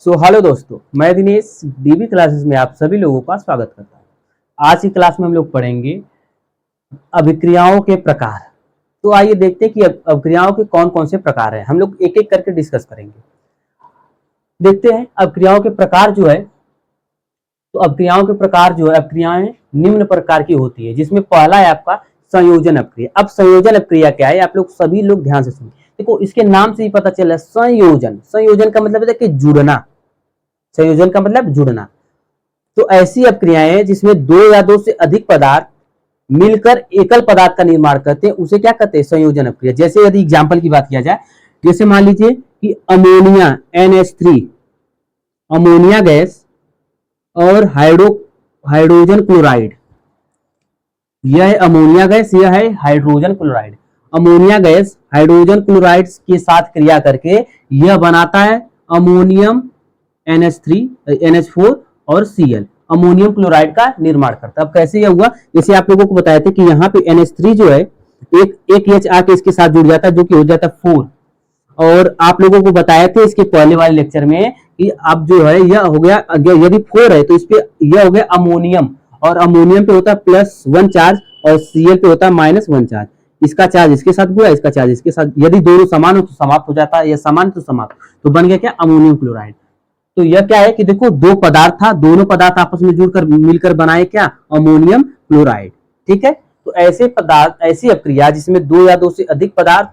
Hello दोस्तों, मैं Dinesh dB classes में आप सभी लोगों का स्वागत करता हूँ। आज की क्लास में हम लोग पढ़ेंगे अभिक्रियाओं के प्रकार। तो आइए देखते हैं कि अभिक्रियाओं के कौन कौन से प्रकार हैं। हम लोग एक एक करके डिस्कस करेंगे। देखते हैं अभिक्रियाओं के प्रकार जो है। तो अभिक्रियाओं के प्रकार जो है, अभिक्रियाएं निम्न प्रकार की होती है, जिसमें पहला है आपका संयोजन अभिक्रिया। अब संयोजन अभिक्रिया क्या है, आप लोग सभी लोग ध्यान से सुनिए। देखो, इसके नाम से ही पता चला, संयोजन। संयोजन का मतलब है कि जुड़ना। संयोजन का मतलब जुड़ना। तो ऐसी अभिक्रियाएं जिसमें दो या दो से अधिक पदार्थ मिलकर एकल पदार्थ का निर्माण करते हैं, उसे क्या कहते हैं, संयोजन अभिक्रिया। जैसे यदि एग्जांपल की बात किया जाए, जैसे मान लीजिए कि अमोनिया NH3, अमोनिया गैस और हाइड्रोजन क्लोराइड। यह है अमोनिया गैस, यह है hydrogen chloride. Ammonia gas hydrogen chloride के साथ क्रिया करके यह बनाता है अमोनियम NH3, NH4 और Cl, अमोनियम क्लोराइड का निर्माण करता है। अब कैसे यह हुआ, जैसे आप लोगों को बताया था कि यहाँ पे NH3 जो है एक H आके इसके साथ जुड़ जाता है, जो कि हो जाता है 4। और आप लोगों को बताया था इसके पहले वाले लेक्चर में कि अब जो है यह हो गया, यदि 4 है तो इस पे यह हो गया अमोनियम, और अमोनियम पे होता है +1 चार्ज और Cl पे होता है -1 चार्ज। इसका चार्ज इसके साथ हुआ, इसका चार्ज इसके साथ। यदि दोनों समान हो तो समाप्त हो जाता है, या समान तो समाप्त, तो बन गया क्या, अमोनियम क्लोराइड। तो यह क्या है कि देखो, दो पदार्थ था, दोनों पदार्थ आपस में जुड़कर मिलकर बनाए क्या, अमोनियम क्लोराइड। ठीक है। तो ऐसे पदार्थ, ऐसी अभिक्रिया जिसमें दो या दो से अधिक पदार्थ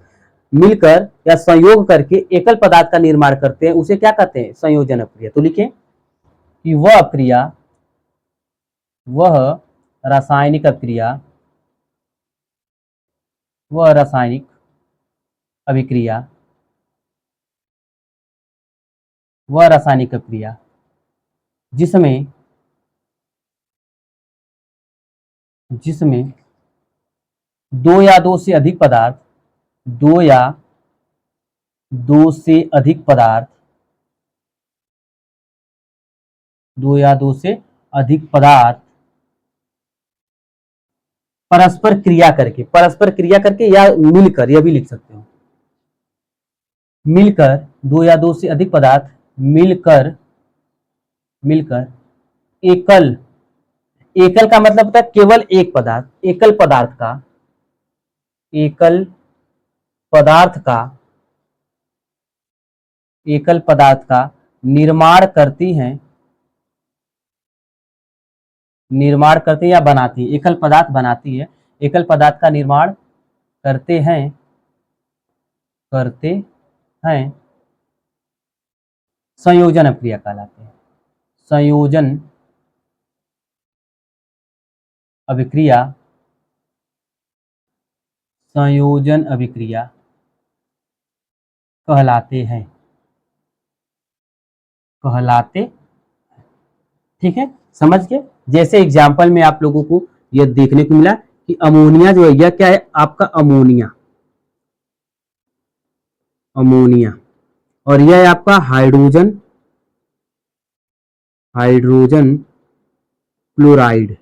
मिलकर या संयोग करके एकल पदार्थ का निर्माण करते हैं, उसे क्या कहते हैं, संयोजन अभिक्रिया। तो लिखें कि वह अभिक्रिया, वह रासायनिक अभिक्रिया, वह रासायनिक अभिक्रिया, वह रासायनिक अभिक्रिया जिसमें दो या दो से अधिक पदार्थ, दो या दो से अधिक पदार्थ, दो या दो से अधिक पदार्थ परस्पर क्रिया करके या मिलकर, यह भी लिख सकते हो, मिलकर, दो या दो से अधिक पदार्थ मिलकर एकल, एकल का मतलब होता है केवल एक पदार्थ, एकल पदार्थ का निर्माण करती हैं या बनाती है, एकल पदार्थ बनाती है, एकल पदार्थ का निर्माण करते हैं संयोजन अभिक्रिया कहलाते हैं। संयोजन अभिक्रिया कहलाते। ठीक है, समझ के। जैसे एग्जाम्पल में आप लोगों को यह देखने को मिला कि अमोनिया जो है, यह क्या है आपका, अमोनिया, और यह है आपका हाइड्रोजन क्लोराइड।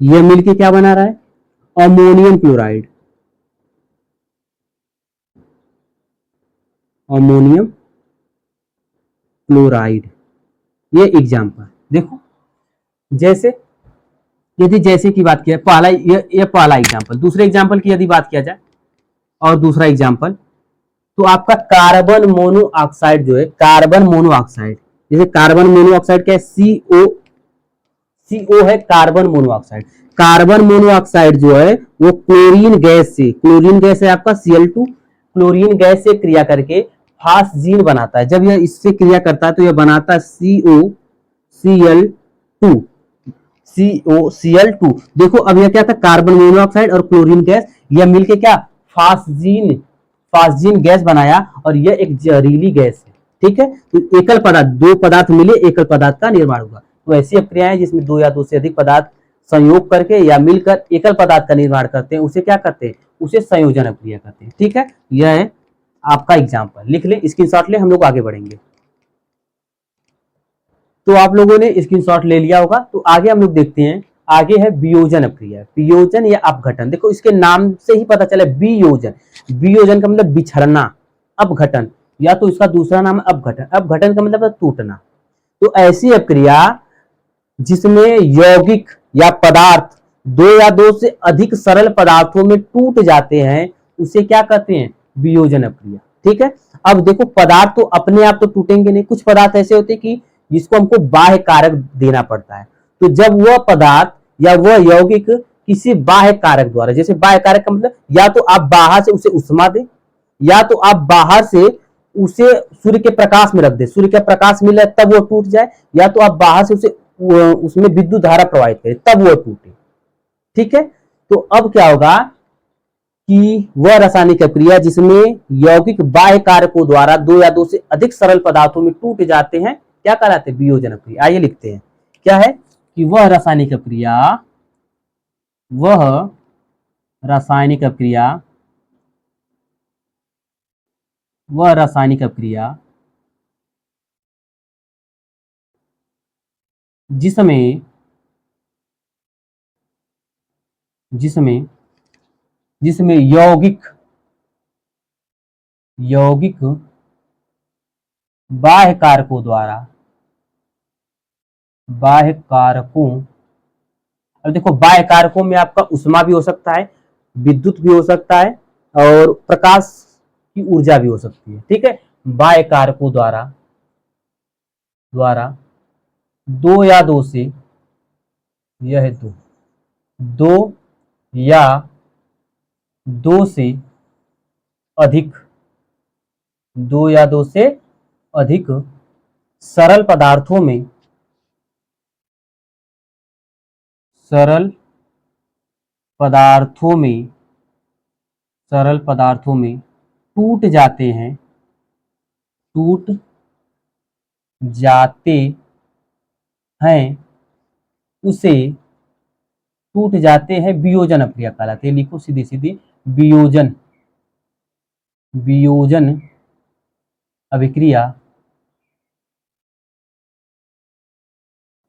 यह मिलके क्या बना रहा है, अमोनियम क्लोराइड। ये एग्जाम्पल देखो। जैसे की बात किया, पहला एग्जाम्पल। दूसरे एग्जाम्पल की यदि बात किया जाए, और दूसरा एग्जाम्पल, तो आपका कार्बन मोनोऑक्साइड जो है, कार्बन मोनोऑक्साइड, जैसे कार्बन मोनोऑक्साइड क्या है, CO है कार्बन मोनोऑक्साइड। कार्बन मोनोऑक्साइड जो है वो क्लोरीन गैस है आपका Cl2, क्लोरीन गैस से क्रिया करके फास्जीन बनाता है। जब यह इससे क्रिया करता है तो यह बनाता है COCl2। देखो, अब यह क्या था, कार्बन मोनोऑक्साइड और क्लोरीन गैस, यह मिलके क्या, फास्जीन गैस बनाया, और यह एक जहरीली गैस है। ठीक है। तो एकल पदार्थ, दो पदार्थ मिले, एकल पदार्थ का निर्माण होगा। तो ऐसी अभिक्रियाएं जिसमें दो या दो से अधिक पदार्थ संयोग करके या मिलकर एकल पदार्थ का निर्माण करते हैं, उसे क्या करते हैं, उसे संयोजन अभिक्रिया कहते हैं। ठीक है, यह है आपका एग्जाम्पल। लिख ले, स्क्रीनशॉट ले, हम लोग आगे बढ़ेंगे। तो आप लोगों ने स्क्रीनशॉट ले लिया होगा। तो आगे हम लोग देखते हैं, आगे है वियोजन अभिक्रिया। वियोजन या अपघटन। देखो, इसके नाम से ही पता चला, वियोजन का मतलब बिछड़ना, अपघटन। या तो इसका दूसरा नाम है अपघटन। अपघटन का मतलब है टूटना। तो ऐसी अपक्रिया जिसमें यौगिक या पदार्थ दो या दो से अधिक सरल पदार्थों में टूट जाते हैं उसे क्या कहते हैं? वियोजन अपक्रिया। ठीक है। अब देखो पदार्थ तो अपने आप तो टूटेंगे नहीं, कुछ पदार्थ ऐसे होते हैं कि जिसको हमको बाह्य कारक देना पड़ता है। तो जब वह पदार्थ या वह यौगिक किसी बाह्य कारक द्वारा, जैसे बाह्य कारक का मतलब या तो आप बाहर से उसे उष्मा दें, या तो आप बाहर से उसे सूर्य के प्रकाश में रख दे, सूर्य का प्रकाश मिले तब वो टूट जाए, या तो आप बाहर से उसे उसमें विद्युत धारा प्रवाहित करें तब वो टूटे। ठीक है। तो अब क्या होगा कि वह रासायनिक क्रिया जिसमें यौगिक बाह्य कारकों द्वारा दो या दो से अधिक सरल पदार्थों में टूट जाते हैं क्या कहलाते हैं? वियोजन क्रिया। आइए लिखते हैं क्या है कि वह रासायनिक क्रिया जिसमें जिसमें जिसमें यौगिक बाह्य कारकों, अब देखो बाह्य कारकों में आपका उष्मा भी हो सकता है, विद्युत भी हो सकता है, और प्रकाश की ऊर्जा भी हो सकती है। ठीक है। बाह्य कारकों द्वारा द्वारा दो या दो से, यह दो या दो से अधिक, दो या दो से अधिक सरल पदार्थों में सरल पदार्थों में सरल पदार्थों में टूट जाते हैं टूट जाते हैं उसे टूट जाते हैं वियोजन अभिक्रिया कहलाते हैं। लिखो सीधी सीधी, वियोजन वियोजन अभिक्रिया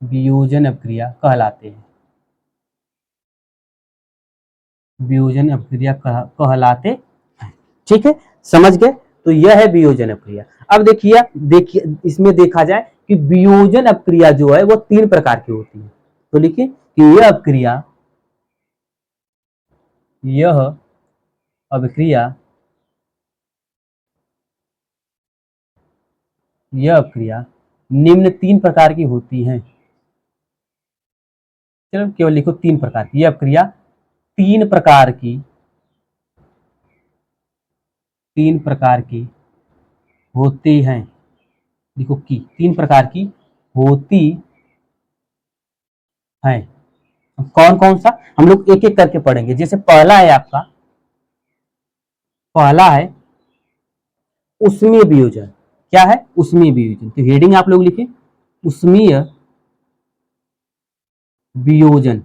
वियोजन अभिक्रिया कहलाते हैं। वियोजन अभिक्रिया कहलाते हैं। ठीक है, समझ गए? तो यह है वियोजन अभिक्रिया। अब देखिए इसमें देखा जाए कि वियोजन अभिक्रिया जो है वो तीन प्रकार की होती है। तो लिखिए कि यह अभिक्रिया निम्न तीन प्रकार की होती है। चलो केवल लिखो तीन प्रकार की। यह अभिक्रिया तीन प्रकार की होती हैं। देखो की तीन प्रकार की होती हैं। कौन कौन सा हम लोग एक एक करके पढ़ेंगे। जैसे पहला है उष्मीय वियोजन। क्या है? उष्मीय वियोजन। तो हेडिंग आप लोग लिखे उष्मीय वियोजन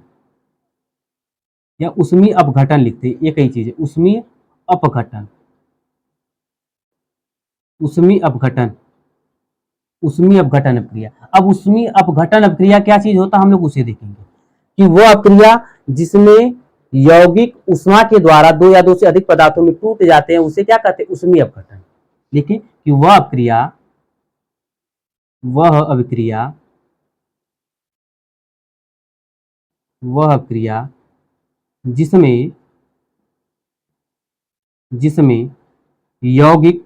या उष्मीय अपघटन लिखते हैं, एक ही चीज है। उष्मीय अपघटन, उष्मीय अपघटन, उष्मीय अपघटन अभिक्रिया। अब उष्मीय अपघटन अभिक्रिया क्या चीज होता है हम लोग उसे देखेंगे कि वो अभिक्रिया जिसमें यौगिक उष्मा के द्वारा दो या दो से अधिक पदार्थों में टूट जाते हैं उसे क्या कहते हैं? उष्मीय अपघटन। देखिए कि वह अभिक्रिया जिसमें जिसमें यौगिक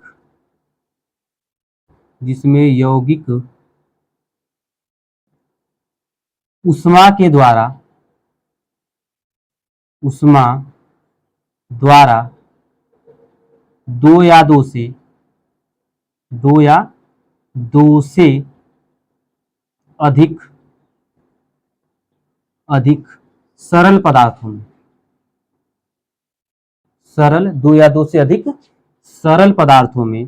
उष्मा के द्वारा दो या दो से अधिक सरल पदार्थों में दो या दो से अधिक सरल पदार्थों में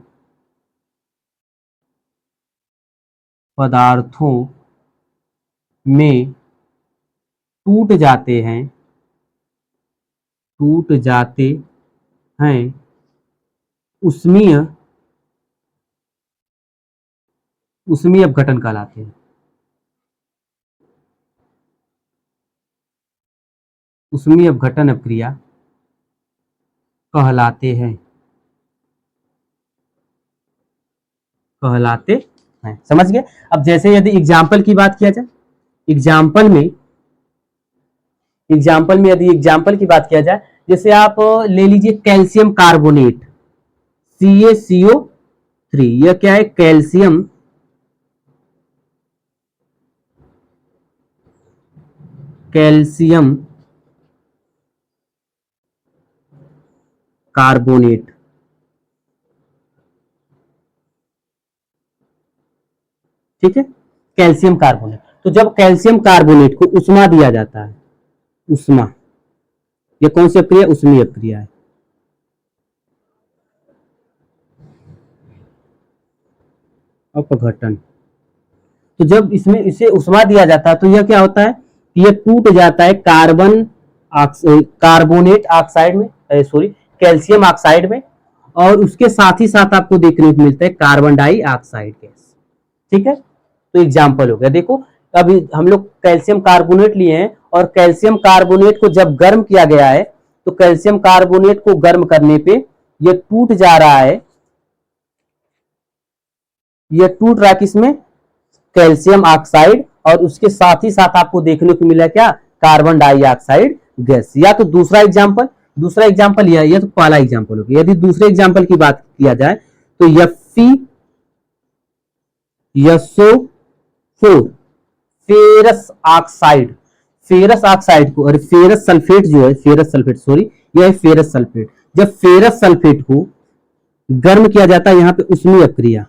टूट जाते हैं उष्मीय अपघटन कहलाते हैं। उष्मीय अपघटन अभिक्रिया कहलाते हैं। कहलाते हैं। समझ गए। अब जैसे यदि एग्जाम्पल की बात किया जाए, एग्जाम्पल में यदि एग्जाम्पल की बात किया जाए, जैसे आप ले लीजिए कैल्शियम कार्बोनेट CaCO3। यह क्या है? Calcium carbonate. ठीक है, कैल्शियम कार्बोनेट। तो जब कैल्शियम कार्बोनेट को उष्मा दिया जाता है, उष्मा, ये कौन सी अक्रिया? उष्मीय अक्रिया है। अपघटन। तो जब इसमें इसे उष्मा दिया जाता है तो यह क्या होता है कि यह टूट जाता है कार्बोनेट ऑक्साइड में, सॉरी, कैल्शियम ऑक्साइड में, और उसके साथ ही साथ आपको देखने को मिलता है कार्बन डाइऑक्साइड गैस। ठीक है, तो एग्जाम्पल हो गया। देखो, अभी हम लोग कैल्शियम कार्बोनेट लिए हैं, और कैल्शियम कार्बोनेट को जब गर्म किया गया है तो कैल्शियम कार्बोनेट को गर्म करने पे यह टूट जा रहा है। यह टूट रहा है किसमें? कैल्शियम ऑक्साइड, और उसके साथ ही साथ आपको देखने को मिला क्या? Carbon dioxide gas. या तो दूसरा एग्जाम्पल यह तो पहला एग्जाम्पल हो गया। यदि दूसरे एग्जाम्पल की बात किया जाए तो SO4 फेरस ऑक्साइड, को, और फेरस सल्फेट जो है, यह है फेरस सल्फेट। जब फेरस सल्फेट को गर्म किया जाता है, यहां पे उष्मीय अक्रिया,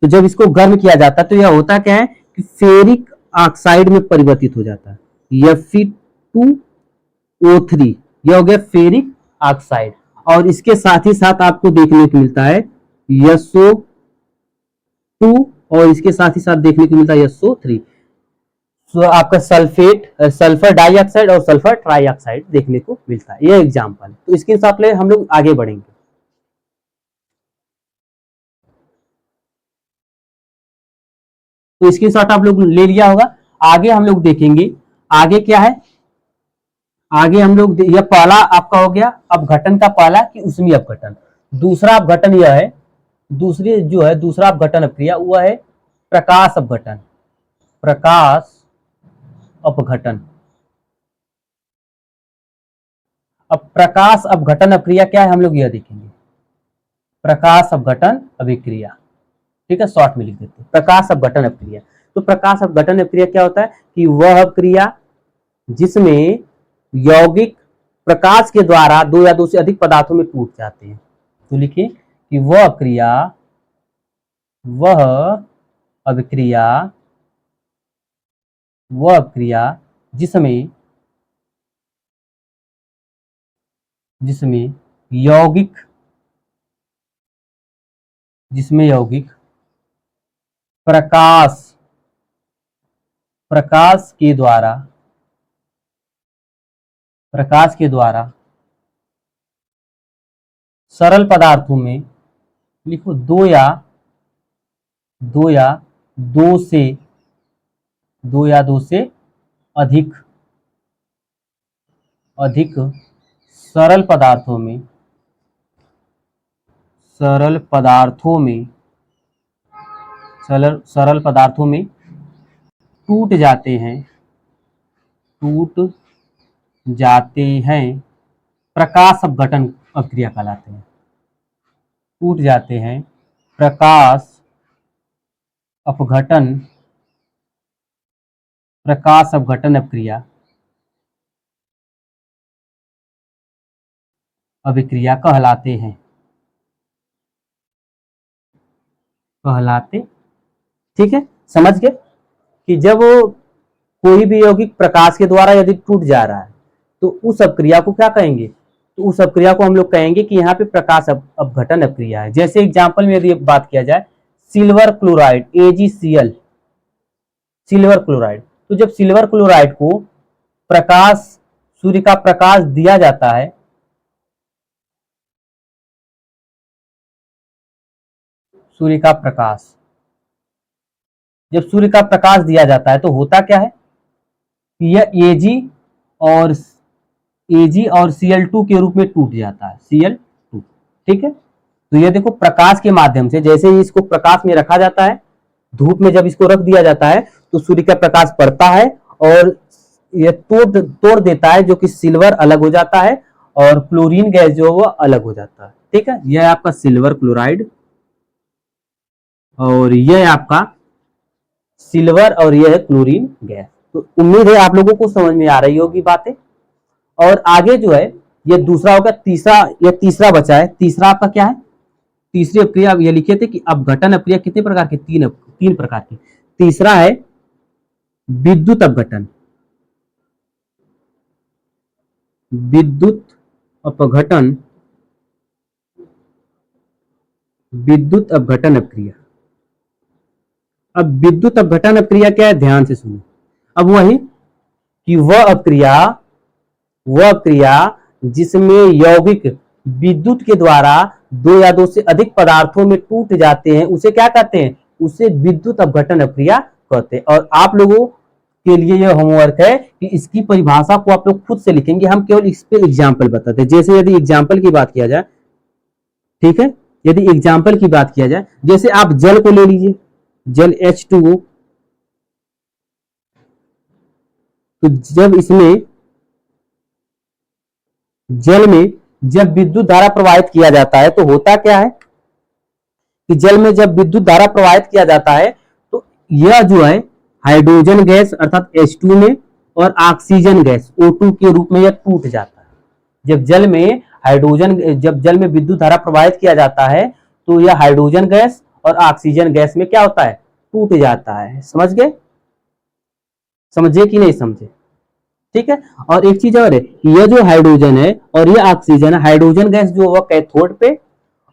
तो जब इसको गर्म किया जाता है तो यह होता क्या है कि फेरिक ऑक्साइड में परिवर्तित हो जाता है, Fe2O3। यह हो गया फेरिक ऑक्साइड, और इसके साथ ही साथ आपको देखने को मिलता है SO2, और इसके साथ ही साथ देखने को मिलता है SO3। तो आपका सल्फर डाइऑक्साइड और सल्फर ट्राइऑक्साइड देखने को मिलता है। यह एग्जाम्पल। तो इसके साथ ले हम लोग आगे बढ़ेंगे। तो स्क्रीनशॉट आप लोग ले लिया होगा। आगे हम लोग देखेंगे, आगे क्या है। आगे हम लोग, यह पहला आपका हो गया अपघटन का पहला कि उष्मीय अपघटन। दूसरा अपघटन यह है, दूसरा अपघटन अक्रिया वह है प्रकाश अपघटन। अब प्रकाश अपघटन अक्रिया क्या है हम लोग यह देखेंगे। प्रकाश अपघटन अभिक्रिया, ठीक है, शॉर्ट में लिख देते हैं प्रकाश अपघटन अभिक्रिया। तो प्रकाश अपघटन अभिक्रिया क्या होता है कि वह अभिक्रिया जिसमें यौगिक प्रकाश के द्वारा दो या दो से अधिक पदार्थों में टूट जाते हैं। तो लिखिए कि वह अभिक्रिया जिसमें यौगिक प्रकाश के द्वारा सरल पदार्थों में, लिखो दो या दो से अधिक सरल पदार्थों में टूट जाते हैं प्रकाश अपघटन अभिक्रिया कहलाते हैं। टूट जाते हैं प्रकाश अपघटन अभिक्रिया कहलाते। ठीक है, समझ गए कि जब कोई भी यौगिक प्रकाश के द्वारा यदि टूट जा रहा है तो उस अभिक्रिया को क्या कहेंगे? तो उस अभिक्रिया को हम लोग कहेंगे कि यहाँ पे प्रकाश अपघटन अभिक्रिया है। जैसे एग्जाम्पल में यदि बात किया जाए, silver chloride AgCl, silver chloride. तो जब सिल्वर क्लोराइड को सूर्य का प्रकाश दिया जाता है, जब सूर्य का प्रकाश दिया जाता है तो होता क्या है कि यह Ag और Cl2 के रूप में टूट जाता है, Cl2। ठीक है, तो ये देखो प्रकाश के माध्यम से, जैसे ही इसको प्रकाश में रखा जाता है, धूप में जब इसको रख दिया जाता है तो सूर्य का प्रकाश पड़ता है और ये तोड़ देता है, जो कि सिल्वर अलग हो जाता है और क्लोरीन गैस जो है वो अलग हो जाता है। ठीक है, यह है आपका सिल्वर क्लोराइड और यह है आपका सिल्वर और यह है क्लोरीन गैस। तो उम्मीद है आप लोगों को समझ में आ रही होगी बातें। और आगे जो है ये दूसरा होगा, तीसरा बचा है। तीसरा आपका क्या है? तीसरी अपक्रिया ये लिखे थे कि अपघटन अपक्रिया कितने प्रकार की? तीन प्रकार की। तीसरा है विद्युत अपघटन। विद्युत अपघटन अपक्रिया। अब विद्युत अपघटन अपक्रिया क्या है, ध्यान से सुनो। अब वही कि वह अपक्रिया जिसमें यौगिक विद्युत के द्वारा दो या दो से अधिक पदार्थों में टूट जाते हैं, उसे क्या कहते हैं? उसे विद्युत अपघटन अपक्रिया कहते हैं। और आप लोगों के लिए यह होमवर्क है कि इसकी परिभाषा को आप लोग खुद से लिखेंगे, हम केवल इस पे एग्जाम्पल बताते हैं। जैसे यदि एग्जाम्पल की बात किया जाए, ठीक है, यदि एग्जाम्पल की बात किया जाए, जैसे आप जल को ले लीजिए, जल H2O। तो जब जल में जब विद्युत धारा प्रवाहित किया जाता है तो होता क्या है कि जल में जब विद्युत धारा प्रवाहित किया जाता है तो यह जो है हाइड्रोजन गैस अर्थात H2 में और ऑक्सीजन गैस O2 के रूप में यह टूट जाता है। जब जल में विद्युत धारा प्रवाहित किया जाता है तो यह हाइड्रोजन गैस और ऑक्सीजन गैस में क्या होता है? टूट जाता है। समझ गए? समझे कि नहीं समझे? ठीक है। और एक चीज और है, यह जो हाइड्रोजन है और ये ऑक्सीजन है, हाइड्रोजन गैस जो वो कैथोड पे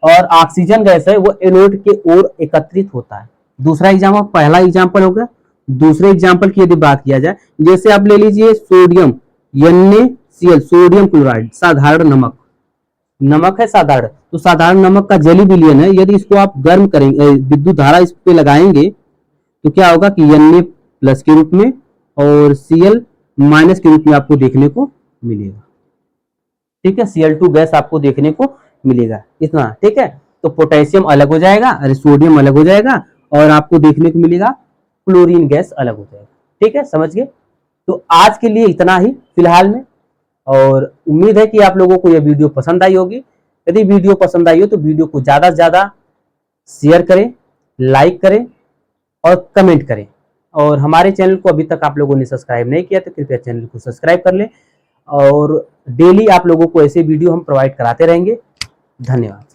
और ऑक्सीजन गैस है वो एनोड के ओर एकत्रित होता है। दूसरा एग्जाम्पल, पहला एग्जाम्पल हो गया। दूसरे एग्जाम्पल की यदि बात किया जाए, जैसे आप ले लीजिए सोडियम NaCl, सोडियम क्लोराइड, साधारण नमक है साधारण। तो साधारण नमक का जली विलयन है, यदि इसको आप गर्म करेंगे, विद्युत धारा इस पे लगाएंगे तो क्या होगा कि Na+ के रूप में और Cl- के रूप में आपको देखने को मिलेगा। ठीक है, Cl2 गैस आपको देखने को मिलेगा, इतना। ठीक है, तो पोटेशियम अलग हो जाएगा, अरे सोडियम अलग हो जाएगा और आपको देखने को मिलेगा क्लोरीन गैस अलग हो जाएगा। ठीक है, समझ गए? तो आज के लिए इतना ही फिलहाल में, और उम्मीद है कि आप लोगों को यह वीडियो पसंद आई होगी। यदि वीडियो पसंद आई हो तो वीडियो को ज्यादा से ज्यादा शेयर करें, लाइक करें और कमेंट करें। और हमारे चैनल को अभी तक आप लोगों ने सब्सक्राइब नहीं किया तो कृपया चैनल को सब्सक्राइब कर लें, और डेली आप लोगों को ऐसे वीडियो हम प्रोवाइड कराते रहेंगे। धन्यवाद।